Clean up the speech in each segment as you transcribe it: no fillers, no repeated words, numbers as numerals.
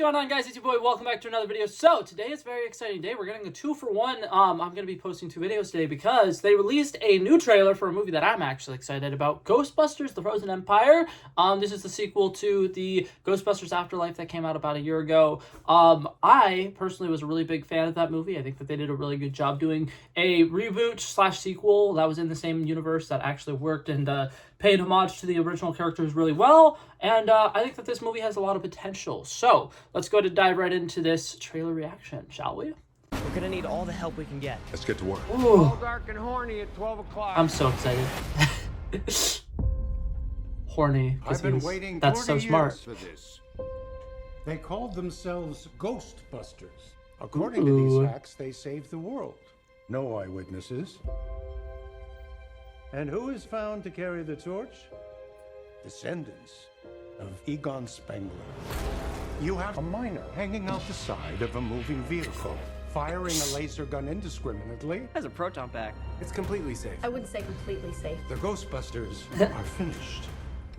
going on, guys? It's your boy. Welcome back to another video. So today is a very exciting day. We're getting a 2-for-1. I'm going to be posting 2 videos today because they released a new trailer for a movie that I'm actually excited about. Ghostbusters, The Frozen Empire. This is the sequel to the Ghostbusters Afterlife that came out about a year ago. I personally was a really big fan of that movie. I think that they did a really good job doing a reboot / sequel that was in the same universe that actually worked and paid homage to the original characters really well. And I think that this movie has a lot of potential. So let's go to dive right into this trailer reaction, shall we? We're gonna need all the help we can get. Let's get to work. Ooh. All dark and horny at 12 o'clock. I'm so excited. Horny. I've been waiting That's so 40 smart. years for this. They called themselves Ghostbusters. According to these facts, they saved the world. No eyewitnesses. And who is found to carry the torch? Descendants of Egon Spengler. You have a miner hanging out the side of a moving vehicle, firing a laser gun indiscriminately. Has a proton pack. It's completely safe. I wouldn't say completely safe. The Ghostbusters are finished.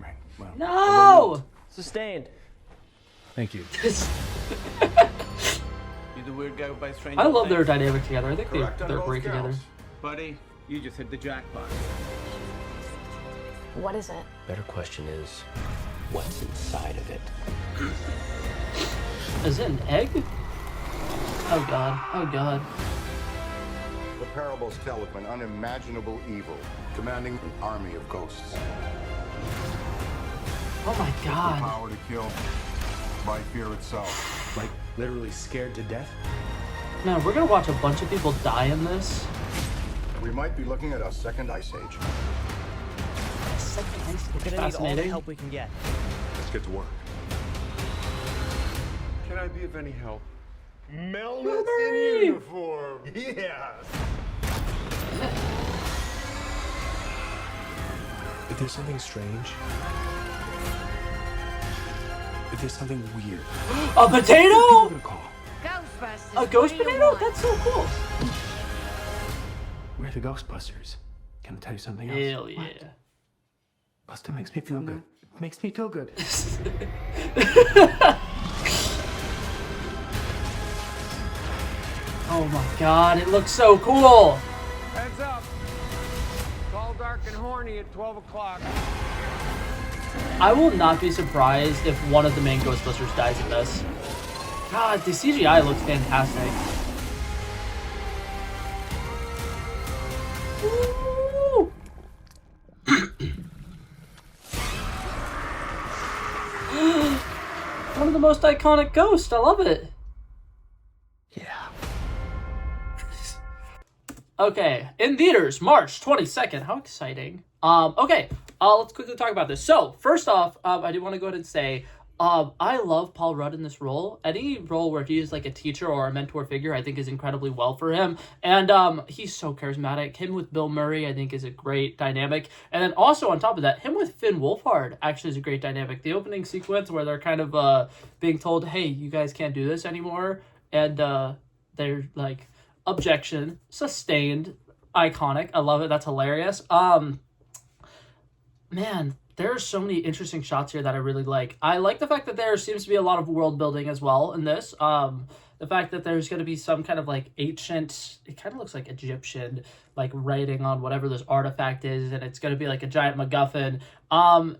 Right, well. No! Sustained. Thank you. You the weird guy who buys strange I love their things? dynamic together. I think Correct on they're both great together. counts. Buddy, you just hit the jackpot. What is it? Better question is, what's inside of it? Is it an egg? Oh god. Oh god. The parables tell of an unimaginable evil commanding an army of ghosts. Oh my The god. power to kill by fear itself. Like, literally scared to death? Man, we're gonna watch a bunch of people die in this. We might be looking at a second ice age. Second ice. We're gonna need all the Fascinating. help we can get. Let's get to work. Can I be of any help? Melnitz in uniform. Yes. If there's something strange, if there's something weird, A who are potato? you gonna call? Ghostbusters. A ghost potato? That's so cool. We're the Ghostbusters. Can I tell you something else? Hell yeah. Buster makes me feel good. It makes me feel good. Oh my god, it looks so cool. Heads up. It's all dark and horny at 12 o'clock. I will not be surprised if one of the main Ghostbusters dies in this. God, the CGI looks fantastic. Woo! One of the most iconic ghosts. I love it. Yeah. Okay, in theaters, March 22nd. How exciting. Okay, let's quickly talk about this. So, first off, I do want to go ahead and say, I love Paul Rudd in this role. Any role where he is like a teacher or a mentor figure, I think is incredibly well for him. And he's so charismatic. Him with Bill Murray, I think, is a great dynamic. And then also on top of that, him with Finn Wolfhard actually is a great dynamic. The opening sequence where they're kind of being told, hey, you guys can't do this anymore. And they're like, objection, sustained, iconic. I love it. That's hilarious. Man, there are so many interesting shots here that I really like. I like the fact that there seems to be a lot of world building as well in this. The fact that there's going to be some kind of like ancient, it kind of looks like Egyptian, like writing on whatever this artifact is, and it's going to be like a giant MacGuffin.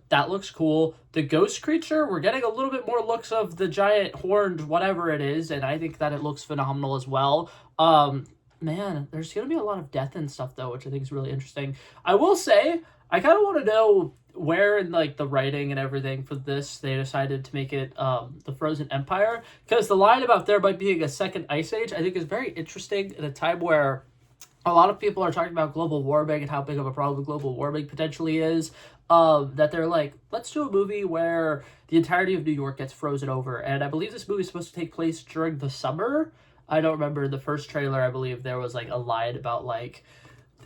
That looks cool. The ghost creature, we're getting a little bit more looks of the giant horned whatever it is, and I think that it looks phenomenal as well. Man, there's going to be a lot of death and stuff though, which I think is really interesting. I will say, I kind of want to know where in like the writing and everything for this they decided to make it the Frozen Empire, because the line about there might being a second ice age I think is very interesting in a time where a lot of people are talking about global warming and how big of a problem global warming potentially is. That they're like, let's do a movie where the entirety of New York gets frozen over, and I believe this movie is supposed to take place during the summer. I don't remember the first trailer. I believe there was like a line about like,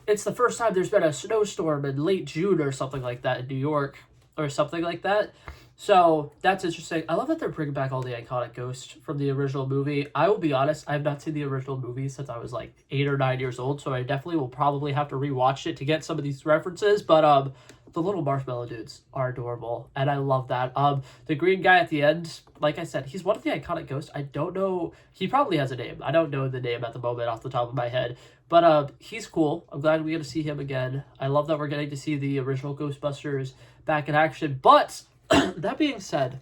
it's the first time there's been a snowstorm in late June or something like that in New York or something like that. So that's interesting. I love that they're bringing back all the iconic ghosts from the original movie. I will be honest, I have not seen the original movie since I was like 8 or 9 years old, so I definitely will probably have to rewatch it to get some of these references. But the little marshmallow dudes are adorable, and I love that. The green guy at the end, like I said, he's one of the iconic ghosts. I don't know, he probably has a name. I don't know the name at the moment off the top of my head, but he's cool. I'm glad we get to see him again. I love that we're getting to see the original Ghostbusters back in action. But that being said,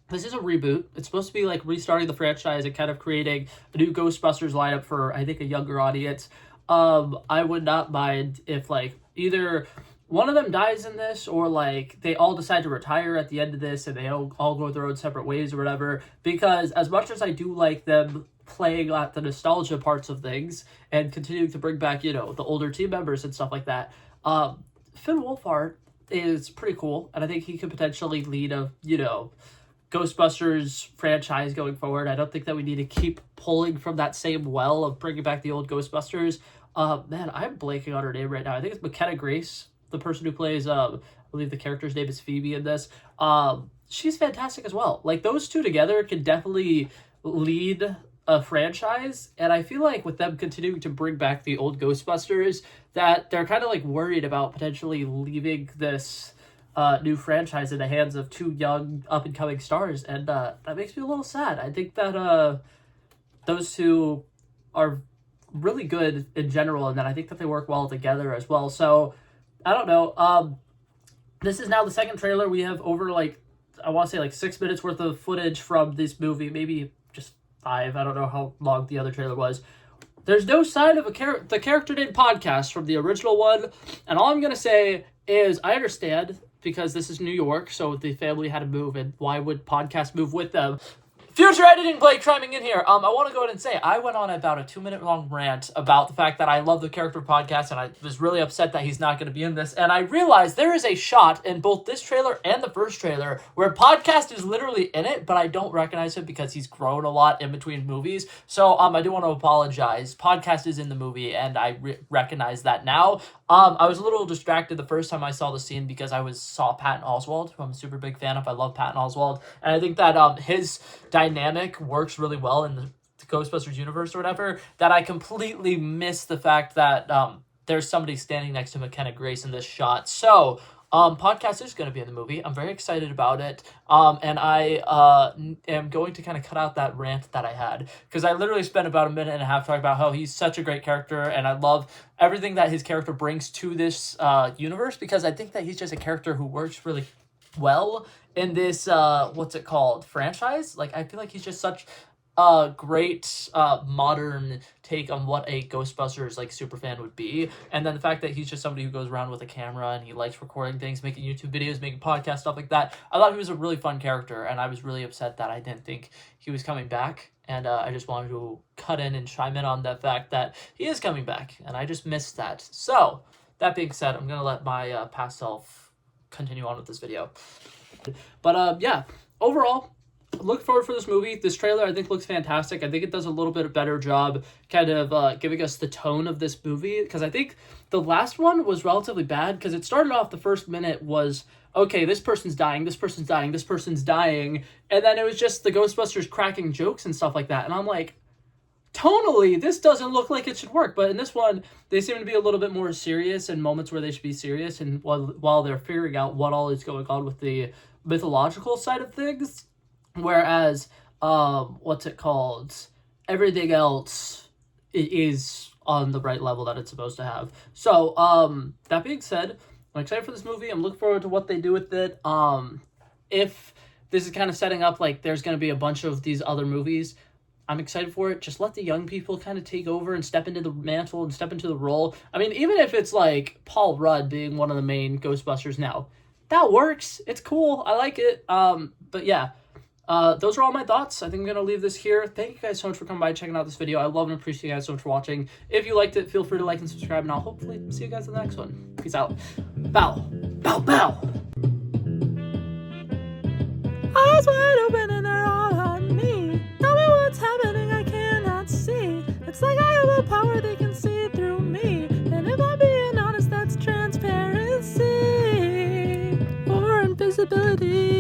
this is a reboot. It's supposed to be like restarting the franchise and kind of creating a new Ghostbusters lineup for, I think, a younger audience. I would not mind if like either one of them dies in this, or like they all decide to retire at the end of this and they all go their own separate ways or whatever. Because as much as I do like them playing at the nostalgia parts of things and continuing to bring back, you know, the older team members and stuff like that, Finn Wolfhard is pretty cool, and I think he could potentially lead a, you know, Ghostbusters franchise going forward. I don't think that we need to keep pulling from that same well of bringing back the old Ghostbusters. Man, I'm blanking on her name right now. I think it's McKenna Grace, the person who plays, I believe the character's name is Phoebe in this. She's fantastic as well. Like, those two together can definitely lead a franchise, and I feel like with them continuing to bring back the old Ghostbusters, that they're kind of like worried about potentially leaving this new franchise in the hands of two young up-and-coming stars, and that makes me a little sad. I think that those two are really good in general, and then I think that they work well together as well. So I don't know. This is now the second trailer. We have over, like, I want to say like 6 minutes worth of footage from this movie, maybe just 5. I don't know how long the other trailer was. There's no sign of the character named Podcast from the original one, and all I'm gonna say is I understand, because this is New York, so the family had to move, and why would Podcast move with them? Future editing Blake chiming in here. I want to go ahead and say I went on about a 2-minute long rant about the fact that I love the character Podcast, and I was really upset that he's not going to be in this. And I realized there is a shot in both this trailer and the first trailer where Podcast is literally in it, but I don't recognize him because he's grown a lot in between movies. So I do want to apologize. Podcast is in the movie, and I recognize that now. I was a little distracted the first time I saw the scene because I saw Patton Oswalt, who I'm a super big fan of. I love Patton Oswalt, and I think that his dynamic works really well in the Ghostbusters universe or whatever, that I completely missed the fact that there's somebody standing next to McKenna Grace in this shot. So Podcast is going to be in the movie. I'm very excited about it. And I am going to kind of cut out that rant that I had, because I literally spent about 1.5 minutes talking about how he's such a great character, and I love everything that his character brings to this universe, because I think that he's just a character who works really well in this franchise. Like, I feel like he's just such a great modern take on what a Ghostbusters like super fan would be, and then the fact that he's just somebody who goes around with a camera and he likes recording things, making YouTube videos, making podcasts, stuff like that. I thought he was a really fun character, and I was really upset that I didn't think he was coming back, and I just wanted to cut in and chime in on the fact that he is coming back, and I just missed that. So that being said, I'm gonna let my past self continue on with this video. But yeah, overall, look forward for this movie. This trailer, I think, looks fantastic. I think it does a little bit better job kind of giving us the tone of this movie, because I think the last one was relatively bad, because it started off, the first minute was, okay, this person's dying, this person's dying, this person's dying, and then it was just the Ghostbusters cracking jokes and stuff like that, and I'm like, tonally, this doesn't look like it should work. But in this one, they seem to be a little bit more serious in moments where they should be serious, and while they're figuring out what all is going on with the mythological side of things. Whereas, everything else is on the right level that it's supposed to have. So, that being said, I'm excited for this movie. I'm looking forward to what they do with it. If this is kind of setting up like there's going to be a bunch of these other movies, I'm excited for it. Just let the young people kind of take over and step into the mantle and step into the role. I mean, even if it's like Paul Rudd being one of the main Ghostbusters now, that works. It's cool. I like it. But yeah, those are all my thoughts. I think I'm going to leave this here. Thank you guys so much for coming by and checking out this video. I love and appreciate you guys so much for watching. If you liked it, feel free to like and subscribe, and I'll hopefully see you guys in the next one. Peace out. Bow. Bow, bow. Eyes wide open and they're all on me. Tell me what's happening, I cannot see. It's like I have a power they can see through me. And if I'm being honest, that's transparency or invisibility.